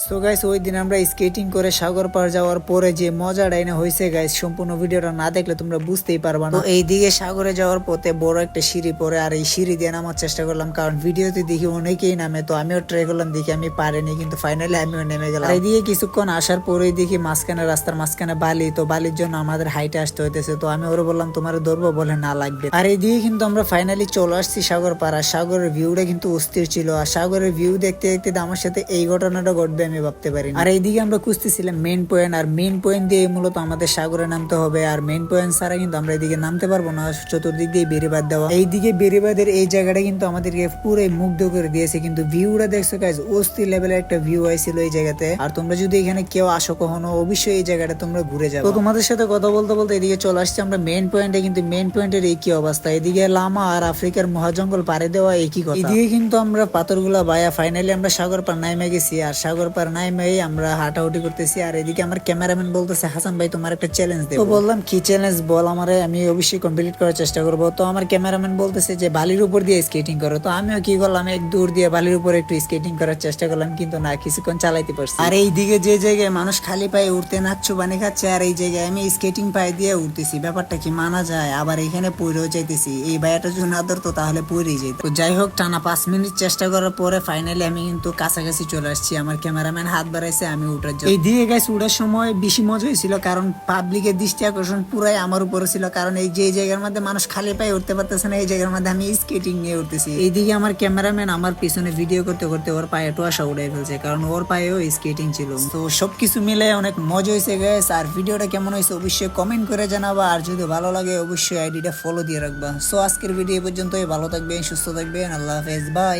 So guys ওই দিন আমরা স্কেটিং করে সাগর পার যাওয়ার পরে যে মজাটা এনে হয়েছে গাইস, সম্পূর্ণ ভিডিওটা না দেখলে তোমরা বুঝতেই পারবা না। তো এইদিকে সাগরে যাওয়ার পথে বড় একটা সিঁড়ি পরে, আর এই সিঁড়ি দিয়ে নামার চেষ্টা করলাম, কারণ ভিডিওতে দেখি অনেকেই নামে, তো আমিও ট্রাই করলাম, দেখি আমি পারিনি, কিন্তু ফাইনালি আমিও নেমে গেলাম। এইদিকে কিছুক্ষণ আসার পরেই দেখি মাঝখানে, রাস্তার মাঝখানে বালি, তো বালির জন্য আমাদের হাইটে আসতে হইতেছে। তো আমি ওরে বললাম তোমার ধরবো, বলে না লাগবে। আর এইদিকে কিন্তু আমরা ফাইনালি চলে আসছি সাগর পার। আর সাগরের ভিউটা কিন্তু অস্থির ছিল, আর সাগরের ভিউ দেখতে দেখতে আমার সাথে এই ঘটনাটা ঘটবে আমি ভাবতে পারি। আর এইদিকে আমরা খুঁজতেছিলাম মেইন পয়েন্ট, আর মেইন পয়েন্ট দিয়ে মূলত আমাদের সাগরে নামতে হবে, আর মেইন পয়েন্ট ছাড়া কিন্তু আমরা এদিকে নামতে পারবো না। চতুর্দিক দিয়ে বেড়িবাঁধ দেওয়া, এইদিকে বেড়িবাঁধের এই জায়গাটা কিন্তু আমাদেরকে পুরোই মুগ্ধ করে দিয়েছে। কিন্তু ভিউটা দেখছো গাইস, অস্থির লেভেলের একটা ভিউ আইছিল এই জায়গাতে। আর তোমরা যদি এখানে কেউ আসো কখনো, অবশ্যই এই জায়গাটা তোমরা ঘুরে যাবে। তো তোমাদের সাথে কথা বলতে বলতে এদিকে চলে আসছি আমরা মেইন পয়েন্টে। কিন্তু মেইন পয়েন্টের এই কি অবস্থা, এদিকে লামা আর আফ্রিকার মহাজঙ্গল পাড়ে দেওয়া একই কথা। এদিকে কিন্তু আমরা পাথরগুলা বায়া ফাইনালি আমরা সাগর পার নাইমে গেছি, আর সাগর পার নাইমে আমরা হাঁটাহুটি করতেছি। আর এদিকে আমার ক্যামেরাম্যান বলতেছে হাসান ভাই তোমার একটা চ্যালেঞ্জ দেব। তো বললাম কি চ্যালেঞ্জ বল আমারে, আমি অবশ্যই কমপ্লিট করার চেষ্টা করব। তো আমার ক্যামেরাম্যান বলতেছে যে বালির উপর দিয়ে স্কেটিং করো। তো আমিও কি করলাম, এক দূর দিয়ে বালির উপর একটু স্কেটিং করার চেষ্টা করলাম, কিন্তু না, কিছুক্ষণ চালাইতে পারছি। আর এইদিকে যে জায়গায় মানুষ খালি পায়ে উঠতে নাচ্ছু বানি খাচ্ছে, আর এই জায়গায় আমি স্কেটিং পায়ে দিয়ে উঠতেছি, ব্যাপারটা কি মানা যায়? আবার এখানে পড়েও চাইতেছি, এই ভাইয়াটা যদি না ধরতো তাহলে পড়েই যেত। তো যাই হোক, টানা 5 মিনিট চেষ্টা করার পরে ফাইনালি আমি কিন্তু কাছাকাছি চলে আসছি। আমার ক্যামেরাম্যান হাত বাড়াইছে, আমি উঠার জন্য। এই দিকে গাইস উঠার সময় বেশি মজা হয়েছিল, কারণ পাবলিকের দৃষ্টি আকর্ষণ পুরাই আমার উপরে ছিল। কারণ এই যে জায়গার মধ্যে মানুষ খালি পায়ে উঠতে পারতেছে না, এই জায়গার মধ্যে আমি স্কেটিং নিয়ে উঠতেছি। এইদিকে আমার ক্যামেরাম্যান আমার পিছনে ভিডিও করতে করতে ওর পায়ে টুয়াশা উড়াই ফেলছে, কারণ ওর পায়েও স্কেটিং ছিল। তো সবকিছু মিলে অনেক মজা হয়েছে গাইস। আর ভিডিওটা কেমন হয়েছে অবশ্যই কমেন্ট করে জানাবা, আর যদি ভালো লাগে অবশ্যই আইডিটা ফলো দিয়ে রাখবা। সো আজকের ভিডিও পর্যন্তই, ভালো থাকবেন, সুস্থ থাকবেন, আল্লাহ হাফেজ, বাই।